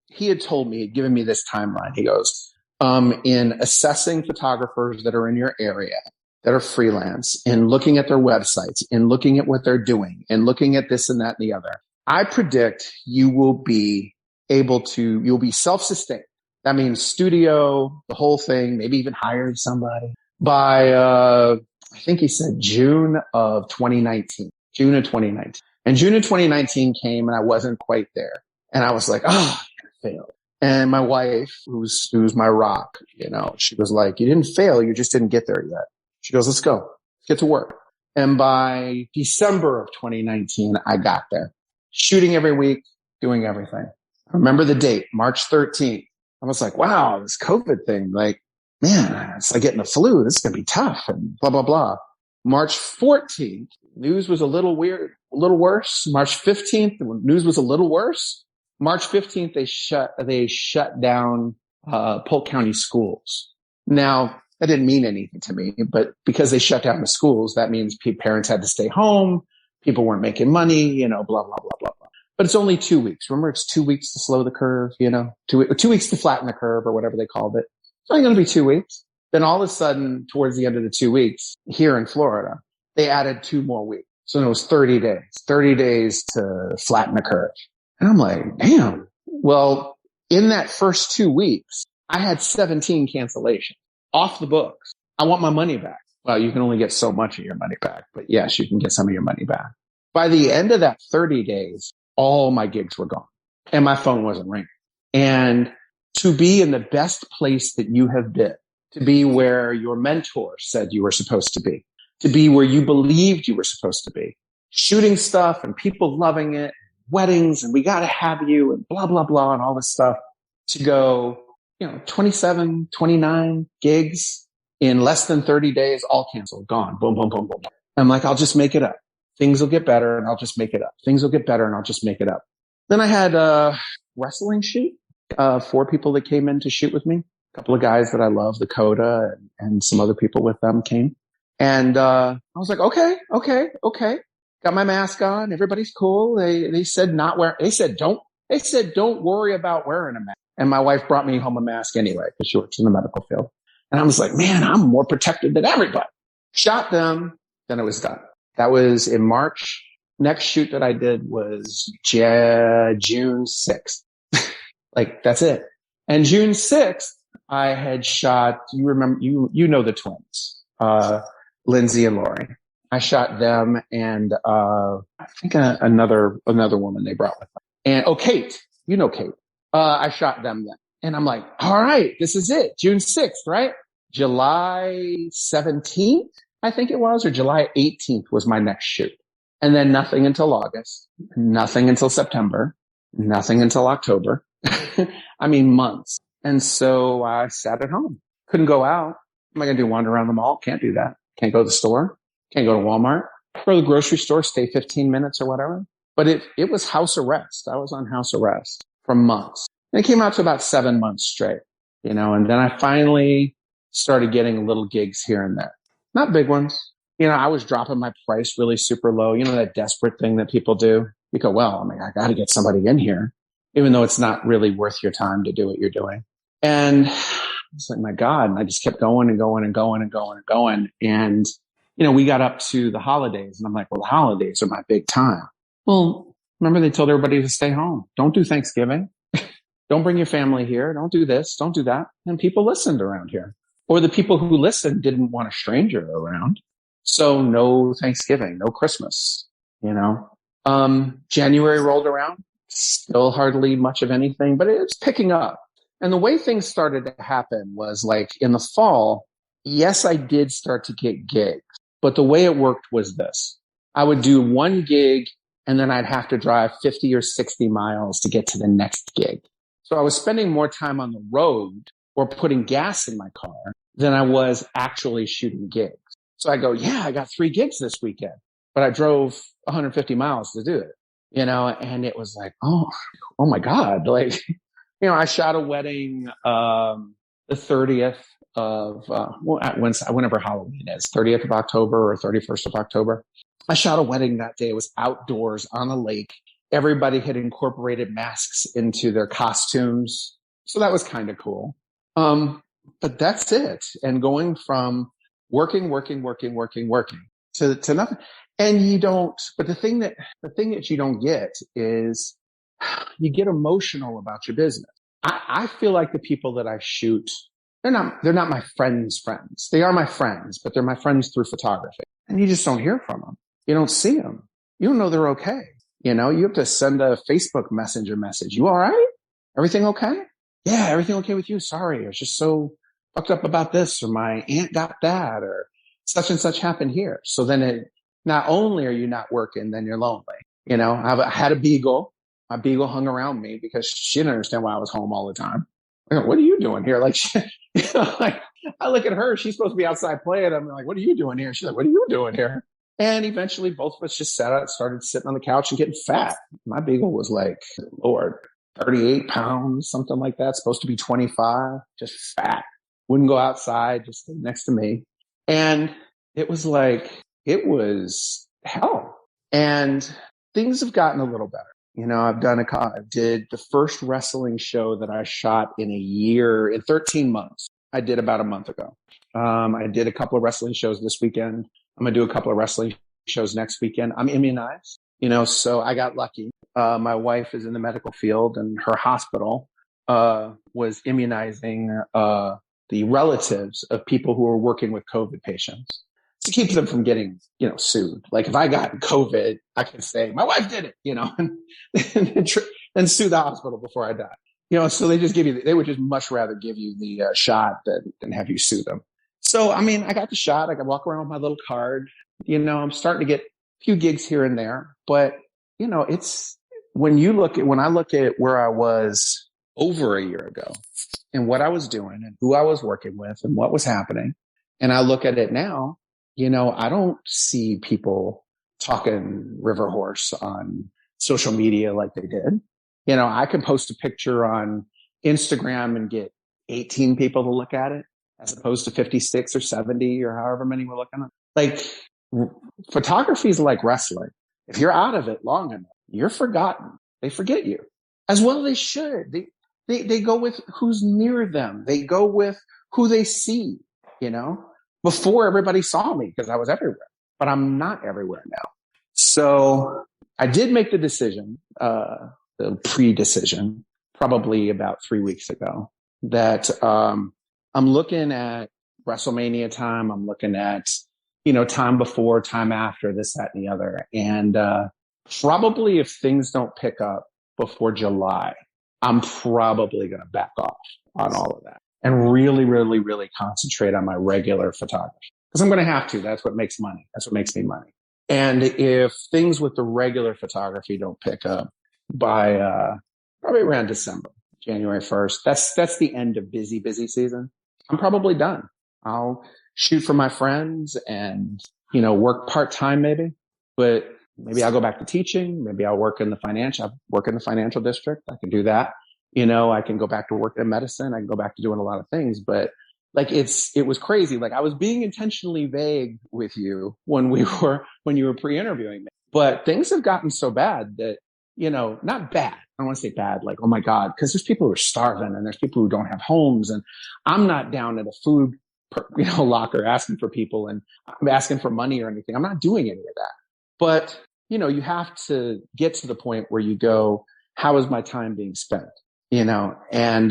he had told me, he'd given me this timeline. He goes, in assessing photographers that are in your area, that are freelance, and looking at their websites, and looking at what they're doing, and looking at this and that and the other, I predict you'll be self-sustained. That means studio, the whole thing, maybe even hired somebody by, I think he said June of 2019. And June of 2019 came and I wasn't quite there. And I was like, oh, I failed. And my wife, who's my rock, you know, she was like, you didn't fail. You just didn't get there yet. She goes, let's go. Let's get to work. And by December of 2019, I got there, shooting every week, doing everything. I remember the date, March 13th. I was like, wow, this COVID thing, like, man, it's like getting the flu. This is going to be tough and blah, blah, blah. March 14th, news was a little weird, a little worse. March 15th, the news was a little worse. March 15th, they shut down, Polk County schools. Now, that didn't mean anything to me, but because they shut down the schools, that means parents had to stay home. People weren't making money, you know, blah, blah, blah, blah, blah. But it's only 2 weeks. Remember, it's 2 weeks to slow the curve, you know, 2 weeks to flatten the curve or whatever they called it. It's only going to be 2 weeks. Then all of a sudden, towards the end of the 2 weeks here in Florida, they added 2 more weeks. So it was 30 days to flatten the curve. And I'm like, damn. Well, in that first 2 weeks, I had 17 cancellations off the books. I want my money back. Well, you can only get so much of your money back, but yes, you can get some of your money back. By the end of that 30 days, all my gigs were gone and my phone wasn't ringing. And to be in the best place that you have been, to be where your mentor said you were supposed to be where you believed you were supposed to be, shooting stuff and people loving it, weddings, and we got to have you and blah, blah, blah, and all this stuff, to go, you know, 27, 29 gigs in less than 30 days, all canceled, gone, boom, boom, boom, boom. I'm like, I'll just make it up. Things will get better and I'll just make it up. Things will get better and I'll just make it up. Then I had a wrestling shoot, 4 people that came in to shoot with me. A couple of guys that I love, Dakota and some other people with them came. And I was like, okay. Got my mask on. Everybody's cool. They said don't worry about wearing a mask. And my wife brought me home a mask anyway because she works in the medical field. And I was like, man, I'm more protected than everybody. Shot them. Then it was done. That was in March. Next shoot that I did was June 6th. Like, that's it. And June 6th, I had shot, you remember, you know the twins, Lindsay and Lori. I shot them and, I think another woman they brought with them. And, Kate, you know Kate. I shot them then. And I'm like, all right, this is it. June 6th, right? July 17th, I think it was, or July 18th was my next shoot. And then nothing until August, nothing until September, nothing until October. I mean, months. And so I sat at home. Couldn't go out. What am I going to do? Wander around the mall? Can't do that. Can't go to the store. Can't go to Walmart. Go to the grocery store, stay 15 minutes or whatever. But it was house arrest. I was on house arrest for months. And it came out to about 7 months straight, you know, and then I finally started getting little gigs here and there. Not big ones. You know, I was dropping my price really super low. You know, that desperate thing that people do. You go, well, I mean, I got to get somebody in here, even though it's not really worth your time to do what you're doing. And it's like, my God. And I just kept going and going and going and going and going. And, we got up to the holidays and I'm like, well, the holidays are my big time. Well, remember they told everybody to stay home. Don't do Thanksgiving. Don't bring your family here. Don't do this. Don't do that. And people listened around here. Or the people who listened didn't want a stranger around. So no Thanksgiving, no Christmas, January rolled around, still hardly much of anything, but it's picking up. And the way things started to happen was like in the fall, yes, I did start to get gigs, but the way it worked was this. I would do one gig and then I'd have to drive 50 or 60 miles to get to the next gig. So I was spending more time on the road or putting gas in my car than I was actually shooting gigs. So I go, yeah, I got 3 gigs this weekend, but I drove 150 miles to do it, and it was like, oh my God. Like, I shot a wedding, the 30th of, whenever Halloween is, 30th of October or 31st of October. I shot a wedding that day. It was outdoors on a lake. Everybody had incorporated masks into their costumes. So that was kind of cool. But that's it. And going from working to nothing. And but the thing that you don't get is you get emotional about your business. I feel like the people that I shoot, they're not my friends' friends. They are my friends, but they're my friends through photography. And you just don't hear from them. You don't see them. You don't know they're okay. You have to send a Facebook Messenger message. You all right? Everything okay? Yeah, everything okay with you? Sorry, I was just so fucked up about this, or my aunt got that, or such and such happened here. So then not only are you not working, then you're lonely. I had a beagle. My beagle hung around me because she didn't understand why I was home all the time. I go, what are you doing here? Like, like I look at her, she's supposed to be outside playing. I'm like, what are you doing here? She's like, what are you doing here? And eventually both of us just started sitting on the couch and getting fat. My beagle was like, Lord, 38 pounds, something like that. Supposed to be 25, just fat. Wouldn't go outside, just stay next to me. And it was hell. And things have gotten a little better. I did the first wrestling show that I shot in 13 months. I did about a month ago. I did a couple of wrestling shows this weekend. I'm going to do a couple of wrestling shows next weekend. I'm immunized, so I got lucky. My wife is in the medical field and her hospital, was immunizing, the relatives of people who are working with COVID patients to keep them from getting, sued. Like if I got COVID, I could say my wife did it, and sue the hospital before I die. So they would just much rather give you the shot than have you sue them. So, I mean, I got the shot. I could walk around with my little card. I'm starting to get a few gigs here and there, but it's when I look at where I was over a year ago and what I was doing and who I was working with and what was happening. And I look at it now, I don't see people talking Riverhorse on social media like they did. I can post a picture on Instagram and get 18 people to look at it as opposed to 56 or 70 or however many we're looking at. Like photography is like wrestling. If you're out of it long enough, you're forgotten. They forget you as well. They should. They go with who's near them. They go with who they see, before everybody saw me because I was everywhere, but I'm not everywhere now. So I did make the decision, the pre-decision, probably about 3 weeks ago that, I'm looking at WrestleMania time. I'm looking at, time before, time after, this, that, and the other. And probably if things don't pick up before July, I'm probably going to back off on all of that and really, really, really concentrate on my regular photography. Because I'm going to have to. That's what makes money. That's what makes me money. And if things with the regular photography don't pick up by probably around December, January 1st, that's the end of busy season. I'm probably done. I'll shoot for my friends and, work part-time maybe, but maybe I'll go back to teaching. Maybe I'll work in the financial district. I can do that. I can go back to work in medicine. I can go back to doing a lot of things, but like it was crazy. Like I was being intentionally vague with you when you were pre-interviewing me. But things have gotten so bad that, not bad. I don't want to say bad, like, oh my God, because there's people who are starving and there's people who don't have homes. And I'm not down at a food, locker asking for people and I'm asking for money or anything. I'm not doing any of that. But, you have to get to the point where you go, how is my time being spent? And,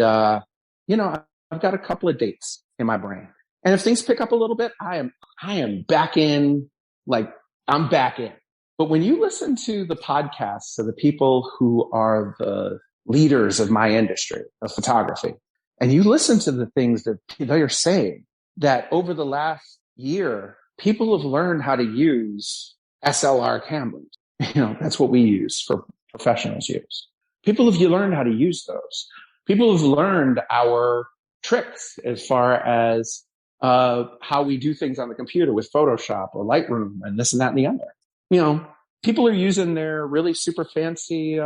I've got a couple of dates in my brain. And if things pick up a little bit, I am back in, like, I'm back in. But when you listen to the podcasts of the people who are the leaders of my industry of photography, and you listen to the things that they are saying, that over the last year, people have learned how to use SLR cameras. That's what we use for professionals use. People have learned how to use those. People have learned our tricks as far as how we do things on the computer with Photoshop or Lightroom and this and that and the other. People are using their really super fancy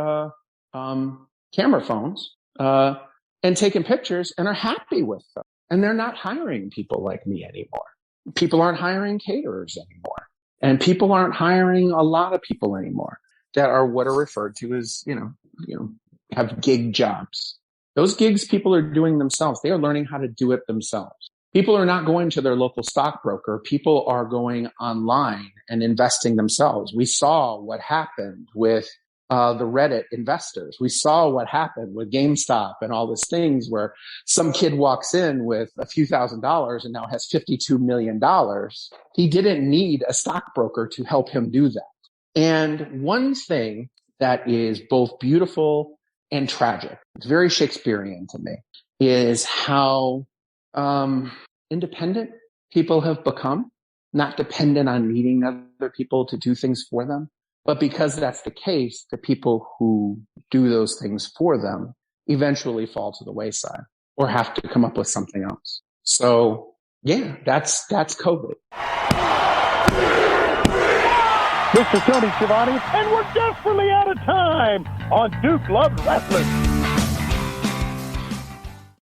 camera phones and taking pictures and are happy with them. And they're not hiring people like me anymore. People aren't hiring caterers anymore. And people aren't hiring a lot of people anymore that are what are referred to as, have gig jobs. Those gigs people are doing themselves. They are learning how to do it themselves. People are not going to their local stockbroker. People are going online and investing themselves. We saw what happened with the Reddit investors. We saw what happened with GameStop and all these things where some kid walks in with a few $1,000s and now has $52 million. He didn't need a stockbroker to help him do that. And one thing that is both beautiful and tragic, it's very Shakespearean to me, is how independent people have become, not dependent on needing other people to do things for them. But because that's the case, the people who do those things for them eventually fall to the wayside or have to come up with something else. So yeah, that's COVID. This is Tony Schiavone, and we're desperately out of time on Duke Loves Wrestling.